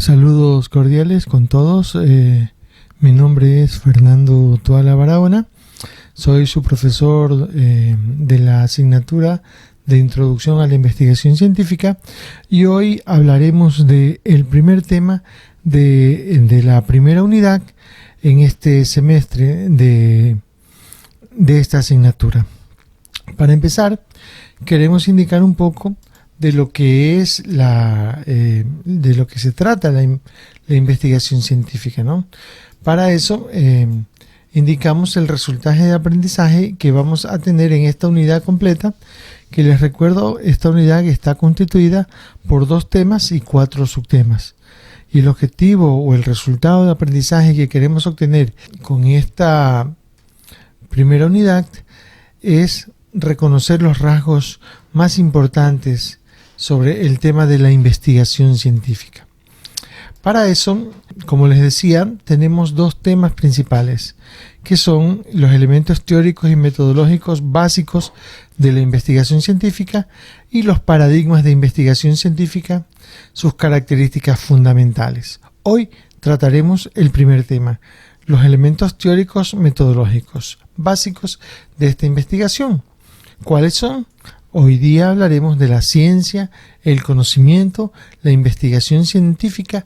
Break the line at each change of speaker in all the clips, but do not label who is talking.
Saludos cordiales con todos. Mi nombre es Fernando Toala Barahona. Soy su profesor de la asignatura de Introducción a la Investigación Científica y hoy hablaremos del primer tema de la primera unidad en este semestre de esta asignatura. Para empezar, queremos indicar un poco de lo que es de lo que se trata la investigación científica, ¿no? Para eso indicamos el resultado de aprendizaje que vamos a tener en esta unidad completa, que les recuerdo, esta unidad está constituida por 2 temas y 4 subtemas. Y el objetivo o el resultado de aprendizaje que queremos obtener con esta primera unidad es reconocer los rasgos más importantes sobre el tema de la investigación científica. Para eso, como les decía, tenemos 2 temas principales, que son los elementos teóricos y metodológicos básicos de la investigación científica y los paradigmas de investigación científica, sus características fundamentales. Hoy trataremos el primer tema, los elementos teóricos metodológicos básicos de esta investigación. ¿Cuáles son? Hoy día hablaremos de la ciencia, el conocimiento, la investigación científica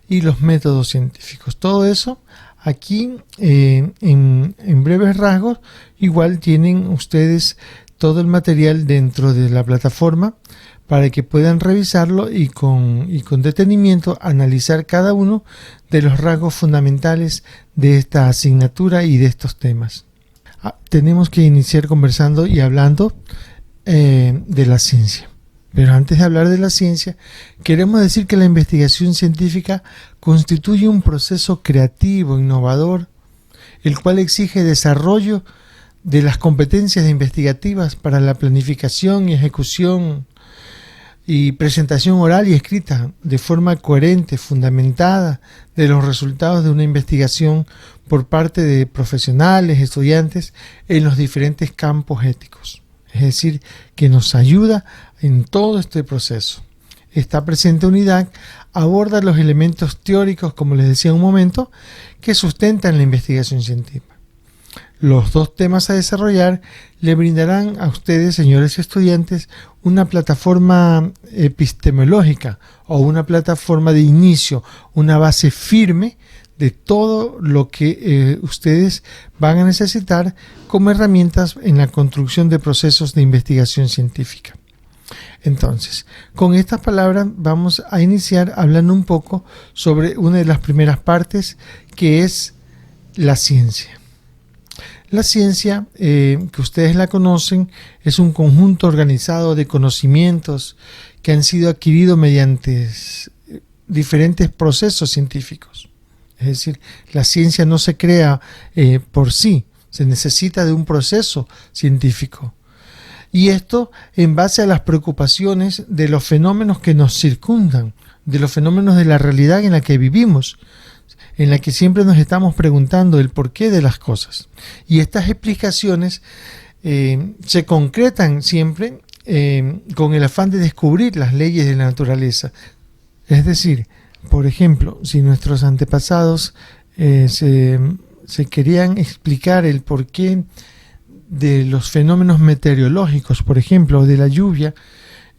y los métodos científicos. Todo eso aquí en breves rasgos. Igual tienen ustedes todo el material dentro de la plataforma para que puedan revisarlo y con detenimiento analizar cada uno de los rasgos fundamentales de esta asignatura y de estos temas. Tenemos que iniciar conversando y hablando de la ciencia. Pero antes de hablar de la ciencia, queremos decir que la investigación científica constituye un proceso creativo, innovador, el cual exige desarrollo de las competencias investigativas para la planificación y ejecución y presentación oral y escrita de forma coherente, fundamentada de los resultados de una investigación por parte de profesionales, estudiantes en los diferentes campos éticos. Es decir, que nos ayuda en todo este proceso. Esta presente unidad aborda los elementos teóricos, como les decía un momento, que sustentan la investigación científica. Los 2 temas a desarrollar le brindarán a ustedes, señores estudiantes, una plataforma epistemológica o una plataforma de inicio, una base firme de todo lo que ustedes van a necesitar como herramientas en la construcción de procesos de investigación científica. Entonces, con estas palabras vamos a iniciar hablando un poco sobre una de las primeras partes, que es la ciencia. La ciencia, que ustedes la conocen, es un conjunto organizado de conocimientos que han sido adquiridos mediante diferentes procesos científicos. Es decir, la ciencia no se crea por sí, se necesita de un proceso científico. Y esto en base a las preocupaciones de los fenómenos que nos circundan, de los fenómenos de la realidad en la que vivimos, en la que siempre nos estamos preguntando el porqué de las cosas. Y estas explicaciones se concretan siempre con el afán de descubrir las leyes de la naturaleza. Es decir, por ejemplo, si nuestros antepasados se querían explicar el porqué de los fenómenos meteorológicos, por ejemplo, de la lluvia,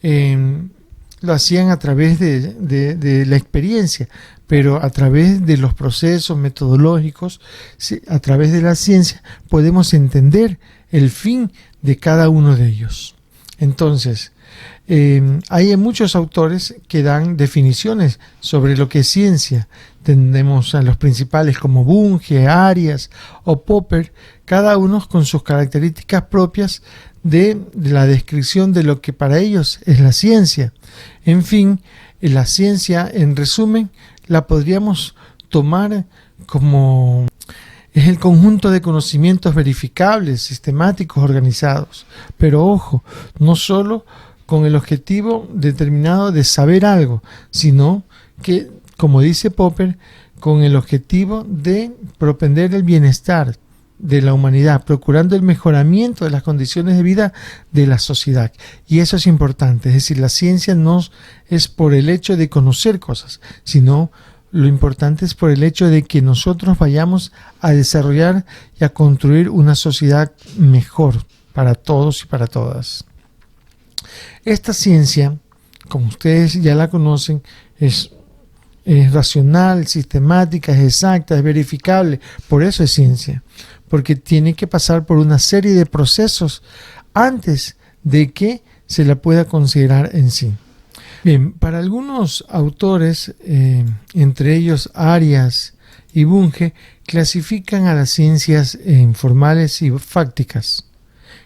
lo hacían a través de la experiencia, pero a través de los procesos metodológicos, a través de la ciencia, podemos entender el fin de cada uno de ellos. Entonces, hay muchos autores que dan definiciones sobre lo que es ciencia. Tenemos a los principales como Bunge, Arias o Popper, cada uno con sus características propias de la descripción de lo que para ellos es la ciencia. En fin, la ciencia, en resumen, la podríamos tomar como es el conjunto de conocimientos verificables, sistemáticos, organizados. Pero ojo, no solo con el objetivo determinado de saber algo, sino que, como dice Popper, con el objetivo de propender el bienestar de la humanidad, procurando el mejoramiento de las condiciones de vida de la sociedad. Y eso es importante, es decir, la ciencia no es por el hecho de conocer cosas, sino Lo importante es por el hecho de que nosotros vayamos a desarrollar y a construir una sociedad mejor para todos y para todas. Esta ciencia, como ustedes ya la conocen, es racional, sistemática, es exacta, es verificable. Por eso es ciencia, porque tiene que pasar por una serie de procesos antes de que se la pueda considerar en sí. Bien, para algunos autores, entre ellos Arias y Bunge, clasifican a las ciencias en formales y fácticas,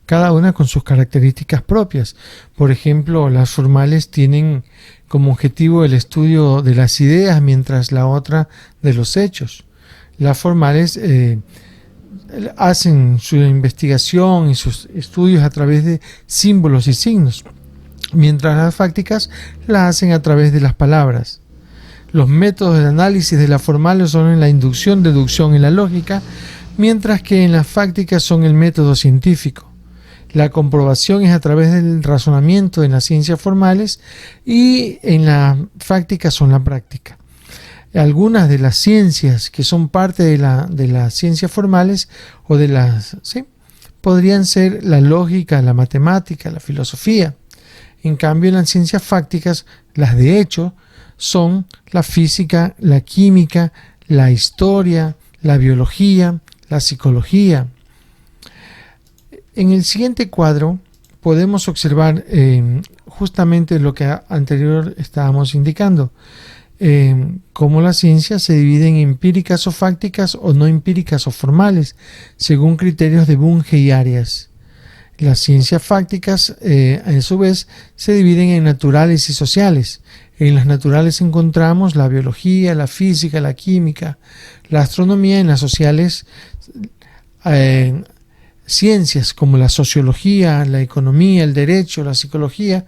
cada una con sus características propias. Por ejemplo, las formales tienen como objetivo el estudio de las ideas, mientras la otra de los hechos. Las formales hacen su investigación y sus estudios a través de símbolos y signos, mientras las fácticas la hacen a través de las palabras. Los métodos de análisis de las formales son en la inducción, deducción y la lógica, mientras que en las fácticas son el método científico. La comprobación es a través del razonamiento en las ciencias formales y en la fáctica son la práctica. Algunas de las ciencias que son parte de las ciencias formales o de podrían ser la lógica, la matemática, la filosofía. En cambio, en las ciencias fácticas, las de hecho, son la física, la química, la historia, la biología, la psicología. En el siguiente cuadro podemos observar justamente lo que anterior estábamos indicando, cómo las ciencias se dividen en empíricas o fácticas o no empíricas o formales, según criterios de Bunge y Arias. Las ciencias fácticas, a su vez, se dividen en naturales y sociales. En las naturales encontramos la biología, la física, la química, la astronomía. En las sociales, ciencias como la sociología, la economía, el derecho, la psicología.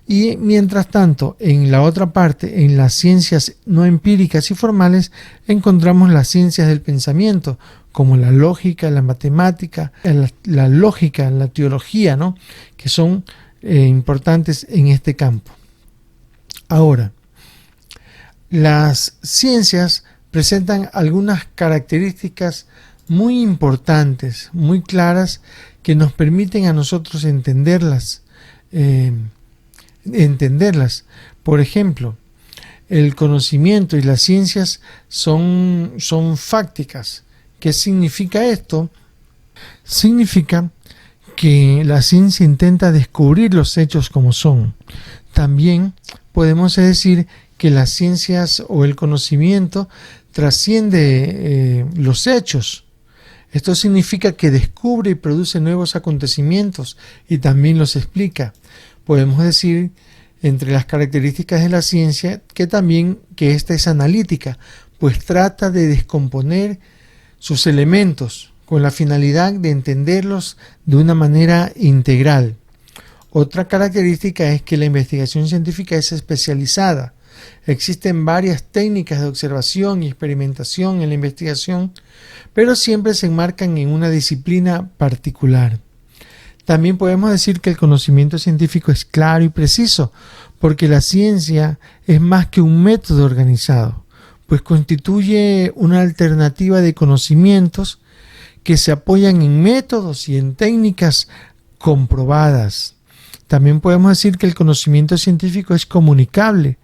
Y mientras tanto, en la otra parte, en las ciencias no empíricas y formales, encontramos las ciencias del pensamiento, como la lógica, la matemática, la lógica, la teología, ¿no?, que son importantes en este campo. Ahora, las ciencias presentan algunas características muy importantes, muy claras, que nos permiten a nosotros entenderlas. Por ejemplo, el conocimiento y las ciencias son fácticas. ¿Qué significa esto? Significa que la ciencia intenta descubrir los hechos como son. También podemos decir que las ciencias o el conocimiento trasciende los hechos. Esto significa que descubre y produce nuevos acontecimientos y también los explica. Podemos decir, entre las características de la ciencia, que esta es analítica, pues trata de descomponer sus elementos con la finalidad de entenderlos de una manera integral. Otra característica es que la investigación científica es especializada. Existen varias técnicas de observación y experimentación en la investigación, pero siempre se enmarcan en una disciplina particular. También podemos decir que el conocimiento científico es claro y preciso, porque la ciencia es más que un método organizado, pues constituye una alternativa de conocimientos que se apoyan en métodos y en técnicas comprobadas. También podemos decir que el conocimiento científico es comunicable,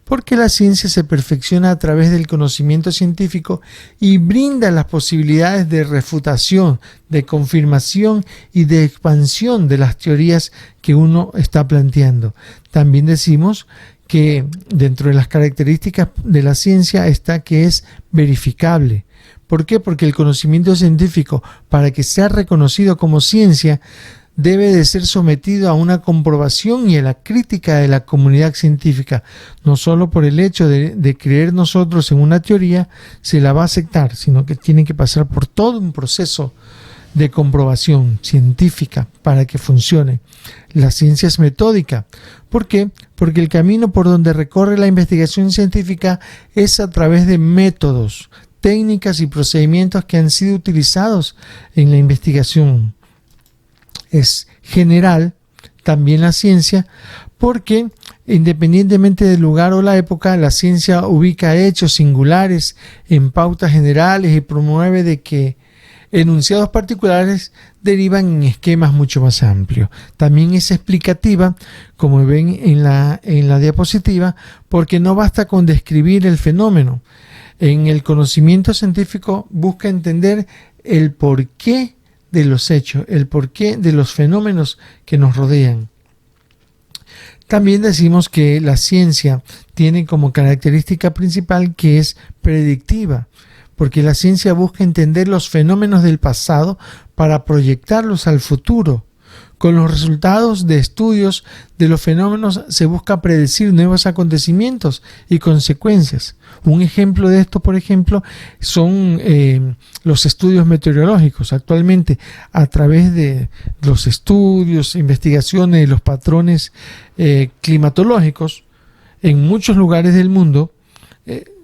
porque la ciencia se perfecciona a través del conocimiento científico y brinda las posibilidades de refutación, de confirmación y de expansión de las teorías que uno está planteando. También decimos que dentro de las características de la ciencia está que es verificable. ¿Por qué? Porque el conocimiento científico, para que sea reconocido como ciencia, debe de ser sometido a una comprobación y a la crítica de la comunidad científica. No solo por el hecho de creer nosotros en una teoría se la va a aceptar, sino que tiene que pasar por todo un proceso de comprobación científica para que funcione. La ciencia es metódica. ¿Por qué? Porque el camino por donde recorre la investigación científica es a través de métodos, técnicas y procedimientos que han sido utilizados en la investigación. Es general también la ciencia porque Independientemente del lugar o la época, la ciencia ubica hechos singulares en pautas generales y promueve de que enunciados particulares derivan en esquemas mucho más amplios. También es explicativa, como ven en la diapositiva, porque no basta con describir el fenómeno. En el conocimiento científico busca entender el porqué de los hechos, el porqué de los fenómenos que nos rodean. También decimos que la ciencia tiene como característica principal que es predictiva, porque la ciencia busca entender los fenómenos del pasado para proyectarlos al futuro. Con los resultados de estudios de los fenómenos se busca predecir nuevos acontecimientos y consecuencias. Un ejemplo de esto, por ejemplo, son los estudios meteorológicos. Actualmente, a través de los estudios, investigaciones de los patrones climatológicos, en muchos lugares del mundo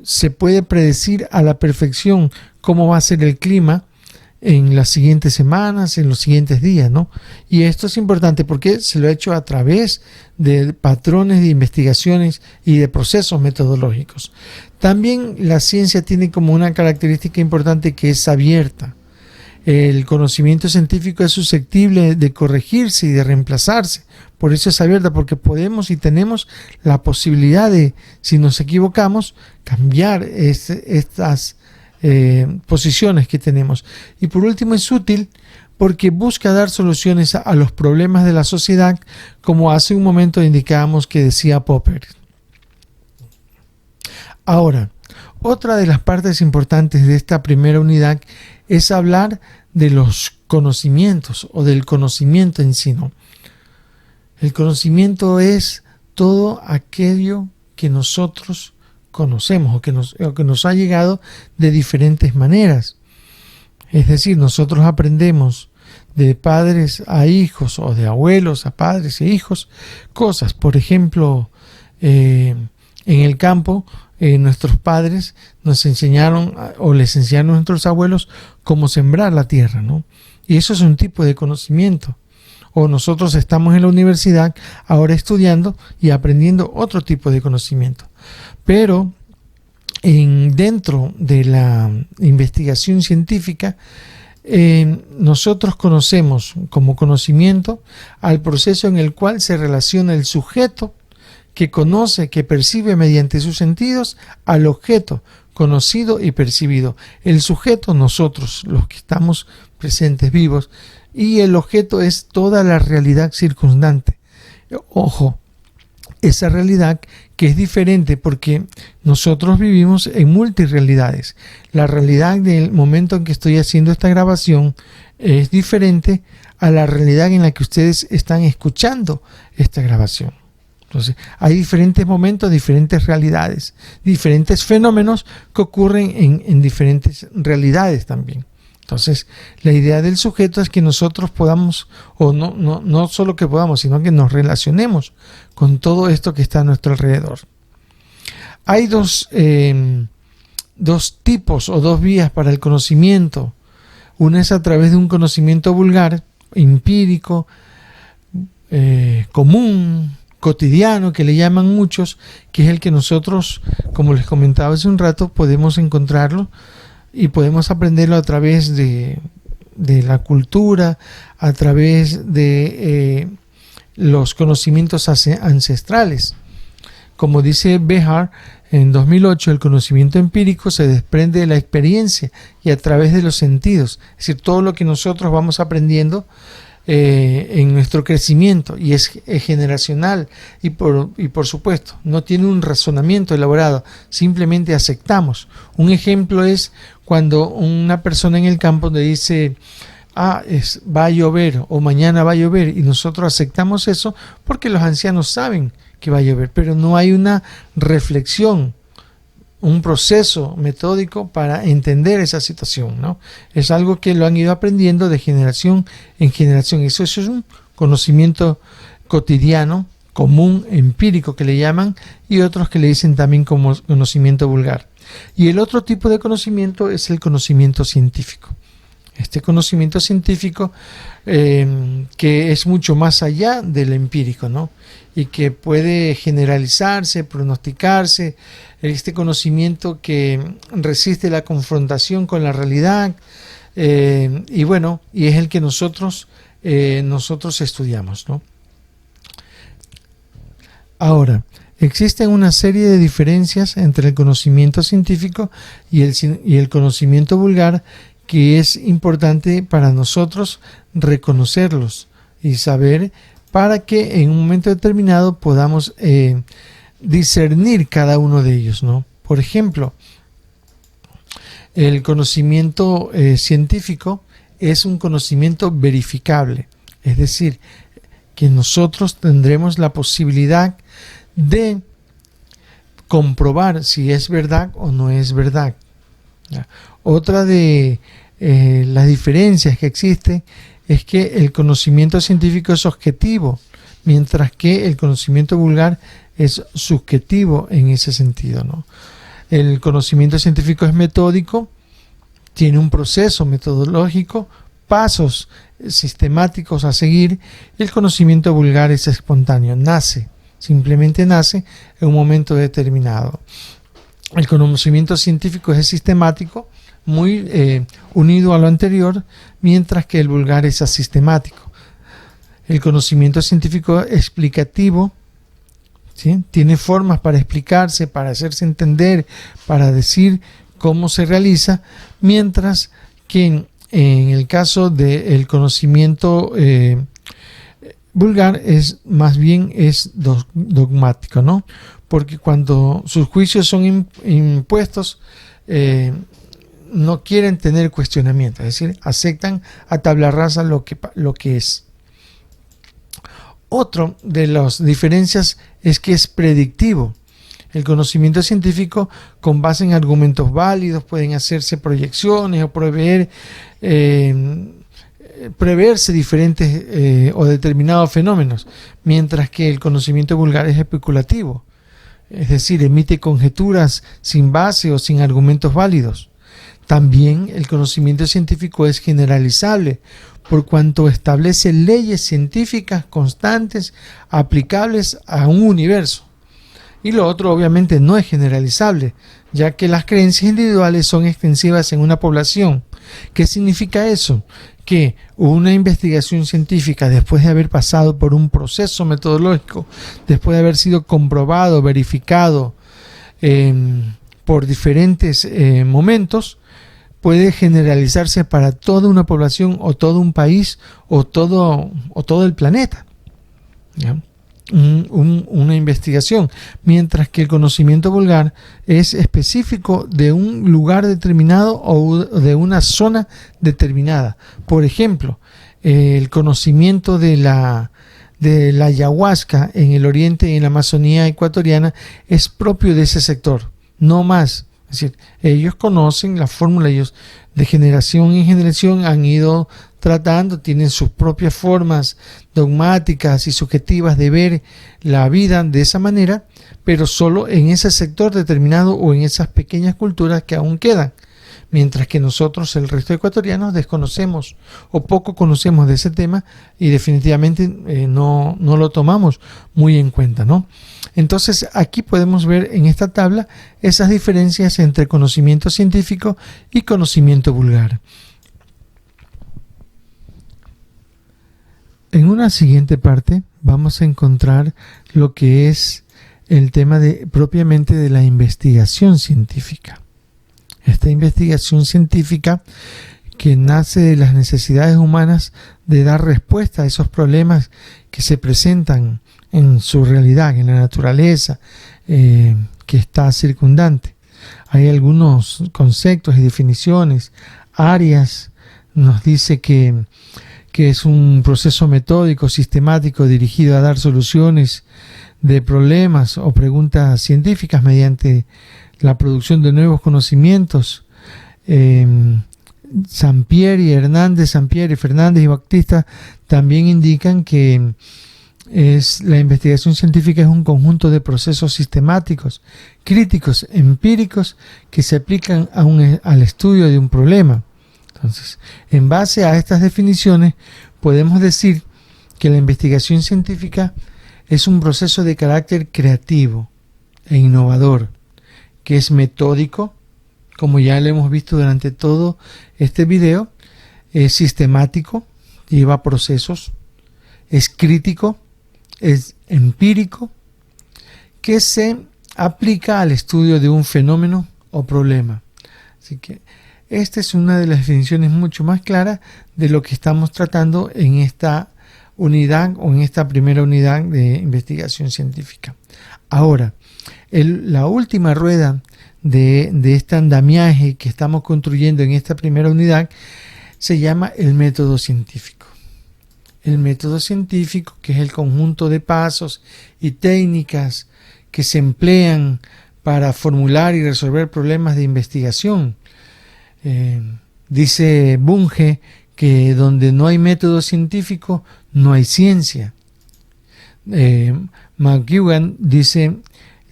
se puede predecir a la perfección cómo va a ser el clima en las siguientes semanas, en los siguientes días, ¿no? Y esto es importante porque se lo ha hecho a través de patrones de investigaciones y de procesos metodológicos. También la ciencia tiene como una característica importante que es abierta. El conocimiento científico es susceptible de corregirse y de reemplazarse. Por eso es abierta, porque podemos y tenemos la posibilidad de, si nos equivocamos, cambiar estas posiciones que tenemos. Y por último, es útil porque busca dar soluciones a los problemas de la sociedad, como hace un momento indicábamos que decía Popper. Ahora, otra de las partes importantes de esta primera unidad es hablar de los conocimientos o del conocimiento en sí, ¿no? El conocimiento es todo aquello que nosotros conocemos o que nos ha llegado de diferentes maneras. Es decir, nosotros aprendemos de padres a hijos o de abuelos a padres e hijos cosas. Por ejemplo, en el campo, nuestros padres nos enseñaron o les enseñaron a nuestros abuelos cómo sembrar la tierra, ¿no? Y eso es un tipo de conocimiento. O nosotros estamos en la universidad ahora estudiando y aprendiendo otro tipo de conocimiento. Pero dentro de la investigación científica, nosotros conocemos como conocimiento al proceso en el cual se relaciona el sujeto que conoce, que percibe mediante sus sentidos, al objeto conocido y percibido. El sujeto, nosotros, los que estamos presentes vivos, y el objeto es toda la realidad circundante. Ojo, esa realidad que es diferente porque nosotros vivimos en multirrealidades. La realidad del momento en que estoy haciendo esta grabación es diferente a la realidad en la que ustedes están escuchando esta grabación. Entonces, hay diferentes momentos, diferentes realidades, diferentes fenómenos que ocurren en diferentes realidades también. Entonces, la idea del sujeto es que nosotros podamos, o no solo que podamos, sino que nos relacionemos con todo esto que está a nuestro alrededor. Hay dos tipos o dos vías para el conocimiento. Una es a través de un conocimiento vulgar, empírico, común, cotidiano, que le llaman muchos, que es el que nosotros, como les comentaba hace un rato, podemos encontrarlo y podemos aprenderlo a través de la cultura, a través de los conocimientos ancestrales. Como dice Behar en 2008, el conocimiento empírico se desprende de la experiencia y a través de los sentidos. Es decir, todo lo que nosotros vamos aprendiendo en nuestro crecimiento, y es generacional y por supuesto no tiene un razonamiento elaborado, simplemente aceptamos. Un ejemplo es cuando una persona en el campo le dice va a llover o mañana va a llover, y nosotros aceptamos eso porque los ancianos saben que va a llover, pero no hay una reflexión, un proceso metódico para entender esa situación, ¿no? Es algo que lo han ido aprendiendo de generación en generación. Eso es un conocimiento cotidiano, común, empírico que le llaman, y otros que le dicen también como conocimiento vulgar. Y el otro tipo de conocimiento es el conocimiento científico. Este conocimiento científico que es mucho más allá del empírico, ¿no? Y que puede generalizarse, pronosticarse, este conocimiento que resiste la confrontación con la realidad, y bueno, y es el que nosotros estudiamos, ¿no? Ahora, existen una serie de diferencias entre el conocimiento científico y el conocimiento vulgar, que es importante para nosotros reconocerlos y saber, para que en un momento determinado podamos discernir cada uno de ellos, ¿no? Por ejemplo, el conocimiento científico es un conocimiento verificable, es decir, que nosotros tendremos la posibilidad de comprobar si es verdad o no es verdad. Otra de las diferencias que existen es que el conocimiento científico es objetivo, mientras que el conocimiento vulgar es subjetivo en ese sentido, ¿no? El conocimiento científico es metódico, tiene un proceso metodológico, pasos sistemáticos a seguir. El conocimiento vulgar es espontáneo, simplemente nace en un momento determinado. El conocimiento científico es sistemático, muy unido a lo anterior, mientras que el vulgar es asistemático. El conocimiento científico explicativo, ¿sí? Tiene formas para explicarse, para hacerse entender, para decir cómo se realiza, mientras que en el caso del conocimiento vulgar es más bien dogmático, ¿no? Porque cuando sus juicios son impuestos, no quieren tener cuestionamiento, es decir, aceptan a tabla rasa lo que es. Otro de las diferencias es que es predictivo. El conocimiento científico, con base en argumentos válidos, pueden hacerse proyecciones o preverse diferentes o determinados fenómenos, mientras que el conocimiento vulgar es especulativo, es decir, emite conjeturas sin base o sin argumentos válidos. También el conocimiento científico es generalizable, por cuanto establece leyes científicas constantes aplicables a un universo. Y lo otro obviamente no es generalizable, ya que las creencias individuales son extensivas en una población. ¿Qué significa eso? Que una investigación científica, después de haber pasado por un proceso metodológico, después de haber sido comprobado, verificado por diferentes momentos, puede generalizarse para toda una población o todo un país o todo el planeta, ¿ya? Una investigación, mientras que el conocimiento vulgar es específico de un lugar determinado o de una zona determinada. Por ejemplo, el conocimiento de la ayahuasca en el oriente y en la Amazonía ecuatoriana es propio de ese sector, no más. Es decir, ellos conocen la fórmula, ellos de generación en generación han ido tratando, tienen sus propias formas dogmáticas y subjetivas de ver la vida de esa manera, pero solo en ese sector determinado o en esas pequeñas culturas que aún quedan, mientras que nosotros, el resto de ecuatorianos, desconocemos o poco conocemos de ese tema y definitivamente no lo tomamos muy en cuenta, ¿no? Entonces aquí podemos ver en esta tabla esas diferencias entre conocimiento científico y conocimiento vulgar. En una siguiente parte vamos a encontrar lo que es el tema propiamente de la investigación científica. Esta investigación científica que nace de las necesidades humanas de dar respuesta a esos problemas que se presentan en su realidad, en la naturaleza que está circundante. Hay algunos conceptos y definiciones. Arias nos dice que es un proceso metódico, sistemático, dirigido a dar soluciones de problemas o preguntas científicas mediante la producción de nuevos conocimientos. Sampieri, Fernández y Baptista también indican que la investigación científica es un conjunto de procesos sistemáticos, críticos, empíricos, que se aplican al estudio de un problema. Entonces, en base a estas definiciones, podemos decir que la investigación científica es un proceso de carácter creativo e innovador, que es metódico, como ya lo hemos visto durante todo este video, es sistemático, lleva procesos, es crítico, es empírico, que se aplica al estudio de un fenómeno o problema. Así que esta es una de las definiciones mucho más claras de lo que estamos tratando en esta unidad o en esta primera unidad de investigación científica. Ahora, la última rueda de este andamiaje que estamos construyendo en esta primera unidad se llama el método científico. El método científico, que es el conjunto de pasos y técnicas que se emplean para formular y resolver problemas de investigación. Dice Bunge que donde no hay método científico no hay ciencia. McEwan dice: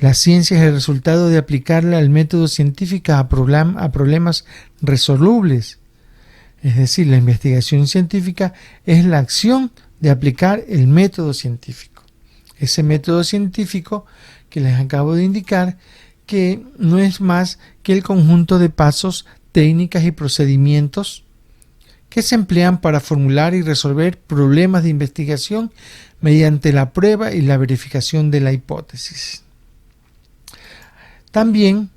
la ciencia es el resultado de aplicarle al método científico a problemas resolubles. Es decir, la investigación científica es la acción de aplicar el método científico. Ese método científico que les acabo de indicar, que no es más que el conjunto de pasos, técnicas y procedimientos que se emplean para formular y resolver problemas de investigación mediante la prueba y la verificación de la hipótesis. También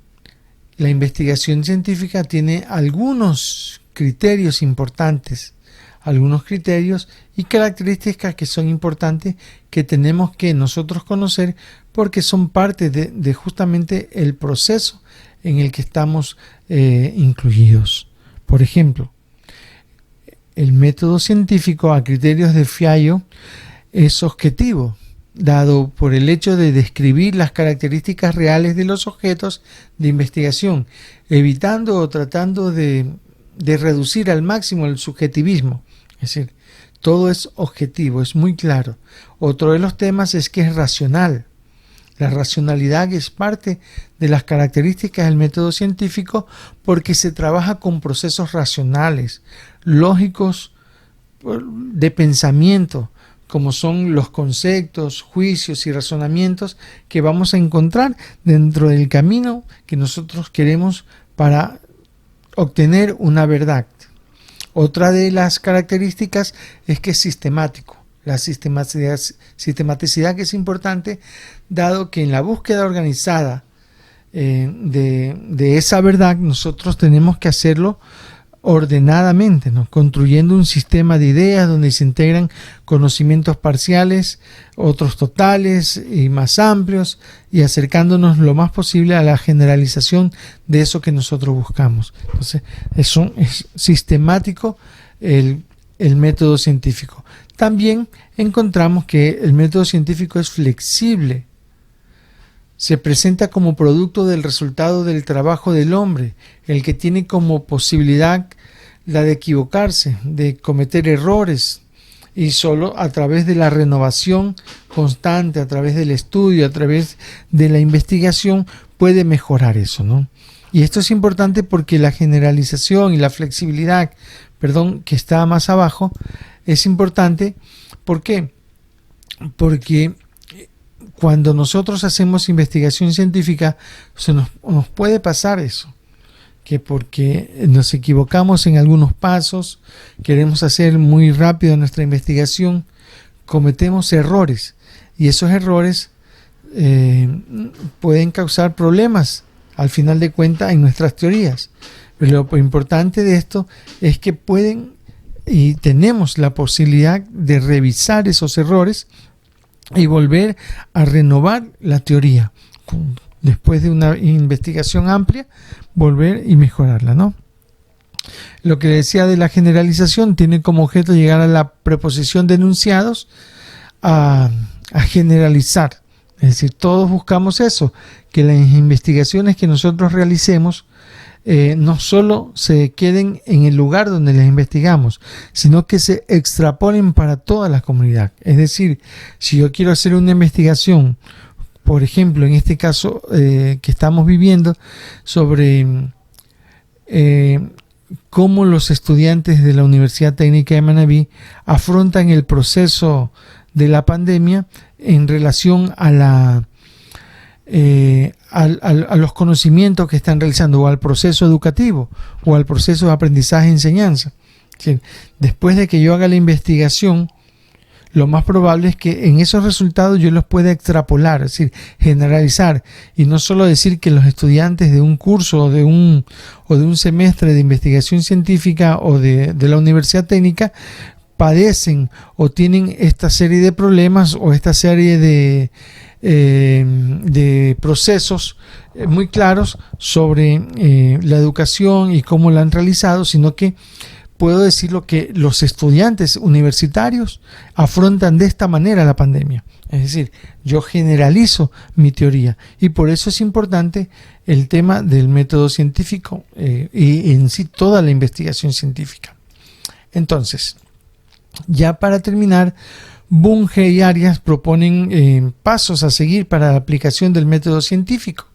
la investigación científica tiene algunos criterios importantes, algunos criterios y características que son importantes que tenemos que nosotros conocer porque son parte de justamente el proceso en el que estamos incluidos. Por ejemplo, el método científico a criterios de Fiallo es objetivo, dado por el hecho de describir las características reales de los objetos de investigación, evitando o tratando de reducir al máximo el subjetivismo. Es decir, todo es objetivo, es muy claro. Otro de los temas es que es racional. La racionalidad es parte de las características del método científico porque se trabaja con procesos racionales, lógicos, de pensamiento, como son los conceptos, juicios y razonamientos que vamos a encontrar dentro del camino que nosotros queremos para obtener una verdad. Otra de las características es que es sistemático. La sistematicidad que es importante, dado que en la búsqueda organizada de esa verdad nosotros tenemos que hacerlo ordenadamente, ¿no? Construyendo un sistema de ideas donde se integran conocimientos parciales, otros totales y más amplios, y acercándonos lo más posible a la generalización de eso que nosotros buscamos. Entonces, eso es sistemático el método científico. También encontramos que el método científico es flexible. Se presenta como producto del resultado del trabajo del hombre, el que tiene como posibilidad la de equivocarse, de cometer errores, y solo a través de la renovación constante, a través del estudio, a través de la investigación, puede mejorar eso, ¿no? Y esto es importante porque la generalización y la flexibilidad, que está más abajo, es importante. ¿Por qué? Porque cuando nosotros hacemos investigación científica, nos puede pasar eso, que porque nos equivocamos en algunos pasos, queremos hacer muy rápido nuestra investigación, cometemos errores, y esos errores pueden causar problemas al final de cuentas en nuestras teorías. Pero lo importante de esto es que pueden y tenemos la posibilidad de revisar esos errores y volver a renovar la teoría. Después de una investigación amplia, volver y mejorarla, ¿no? Lo que decía de la generalización tiene como objeto llegar a la preposición de enunciados a generalizar. Es decir, todos buscamos eso, que las investigaciones que nosotros realicemos no solo se queden en el lugar donde las investigamos, sino que se extrapolen para toda la comunidad. Es decir, si yo quiero hacer una investigación, por ejemplo, en este caso que estamos viviendo, sobre cómo los estudiantes de la Universidad Técnica de Manabí afrontan el proceso de la pandemia en relación a los conocimientos que están realizando, o al proceso educativo, o al proceso de aprendizaje-enseñanza. Después de que yo haga la investigación, lo más probable es que en esos resultados yo los pueda extrapolar, es decir, generalizar, y no solo decir que los estudiantes de un curso o de un semestre de investigación científica o de la Universidad Técnica padecen o tienen esta serie de problemas o esta serie de procesos muy claros sobre la educación y cómo la han realizado, sino que puedo decir lo que los estudiantes universitarios afrontan de esta manera la pandemia. Es decir, yo generalizo mi teoría, y por eso es importante el tema del método científico y en sí toda la investigación científica. Entonces, ya para terminar, Bunge y Arias proponen pasos a seguir para la aplicación del método científico,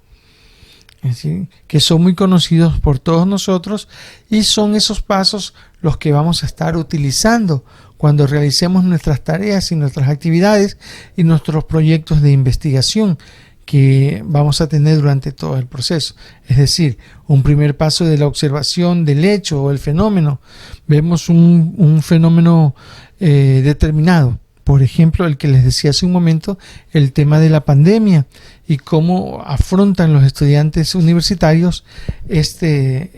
¿sí?, que son muy conocidos por todos nosotros, y son esos pasos los que vamos a estar utilizando cuando realicemos nuestras tareas y nuestras actividades y nuestros proyectos de investigación que vamos a tener durante todo el proceso. Es decir, un primer paso de la observación del hecho o el fenómeno. Vemos un fenómeno determinado. Por ejemplo, el que les decía hace un momento, el tema de la pandemia y cómo afrontan los estudiantes universitarios este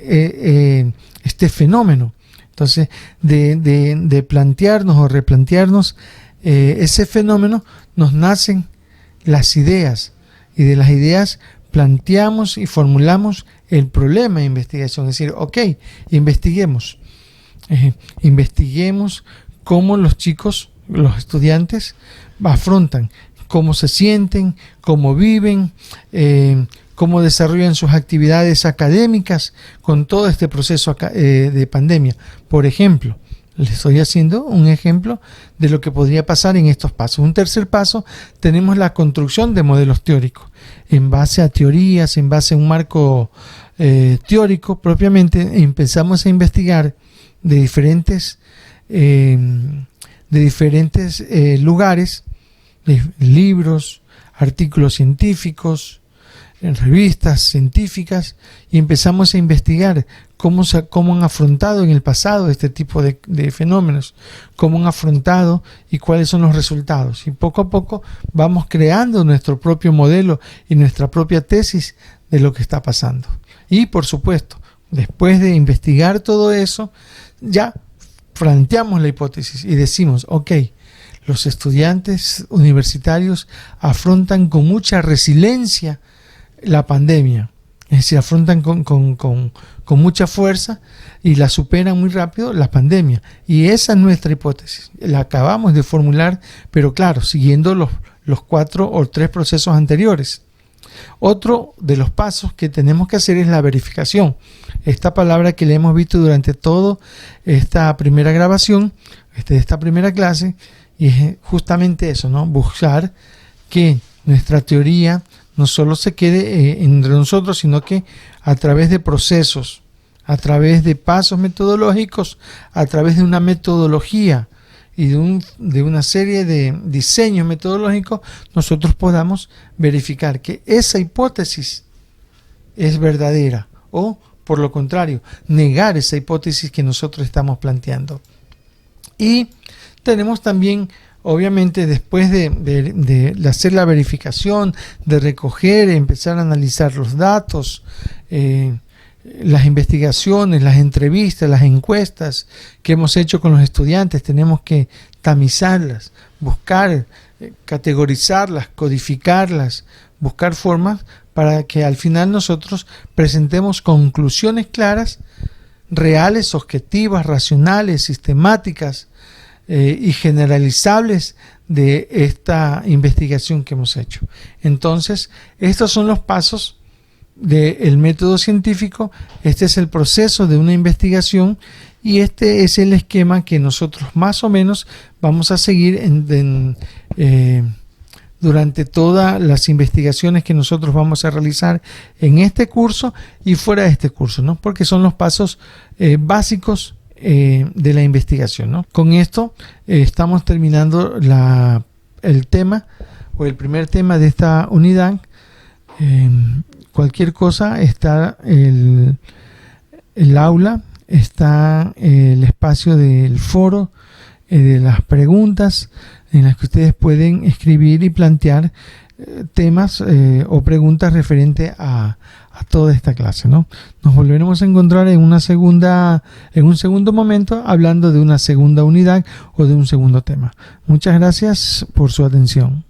fenómeno. Entonces, de plantearnos o replantearnos ese fenómeno, nos nacen las ideas, y de las ideas planteamos y formulamos el problema de investigación. Es decir, investiguemos cómo los chicos, los estudiantes afrontan, cómo se sienten, cómo viven, cómo desarrollan sus actividades académicas con todo este proceso de pandemia. Por ejemplo, les estoy haciendo un ejemplo de lo que podría pasar en estos pasos. Un tercer paso, tenemos la construcción de modelos teóricos. En base a teorías, en base a un marco teórico propiamente, empezamos a investigar de diferentes lugares, de libros, artículos científicos, en revistas científicas, y empezamos a investigar cómo han afrontado en el pasado este tipo de fenómenos, cómo han afrontado y cuáles son los resultados. Y poco a poco vamos creando nuestro propio modelo y nuestra propia tesis de lo que está pasando. Y por supuesto, después de investigar todo eso, ya planteamos la hipótesis y decimos, los estudiantes universitarios afrontan con mucha resiliencia la pandemia, es decir, afrontan con mucha fuerza y la superan muy rápido la pandemia, y esa es nuestra hipótesis, la acabamos de formular, pero claro, siguiendo los 4 o 3 procesos anteriores. Otro de los pasos que tenemos que hacer es la verificación, esta palabra que le hemos visto durante toda esta primera grabación, esta primera clase, y es justamente eso, ¿no? Buscar que nuestra teoría no solo se quede entre nosotros, sino que a través de procesos, a través de pasos metodológicos, a través de una metodología y de una serie de diseños metodológicos, nosotros podamos verificar que esa hipótesis es verdadera, o por lo contrario, negar esa hipótesis que nosotros estamos planteando. Y tenemos también, obviamente, después de hacer la verificación, de recoger, empezar a analizar los datos, las investigaciones, las entrevistas, las encuestas que hemos hecho con los estudiantes, tenemos que tamizarlas, buscar, categorizarlas, codificarlas, buscar formas para que al final nosotros presentemos conclusiones claras, reales, objetivas, racionales, sistemáticas, y generalizables de esta investigación que hemos hecho. Entonces, estos son los pasos del método científico, este es el proceso de una investigación, y este es el esquema que nosotros más o menos vamos a seguir durante todas las investigaciones que nosotros vamos a realizar en este curso y fuera de este curso, ¿no? Porque son los pasos básicos de la investigación, ¿no? Con esto estamos terminando el tema o el primer tema de esta unidad. Cualquier cosa está el aula, está el espacio del foro, de las preguntas en las que ustedes pueden escribir y plantear temas o preguntas referentes a toda esta clase, ¿no? Nos volveremos a encontrar en un segundo momento hablando de una segunda unidad o de un segundo tema. Muchas gracias por su atención.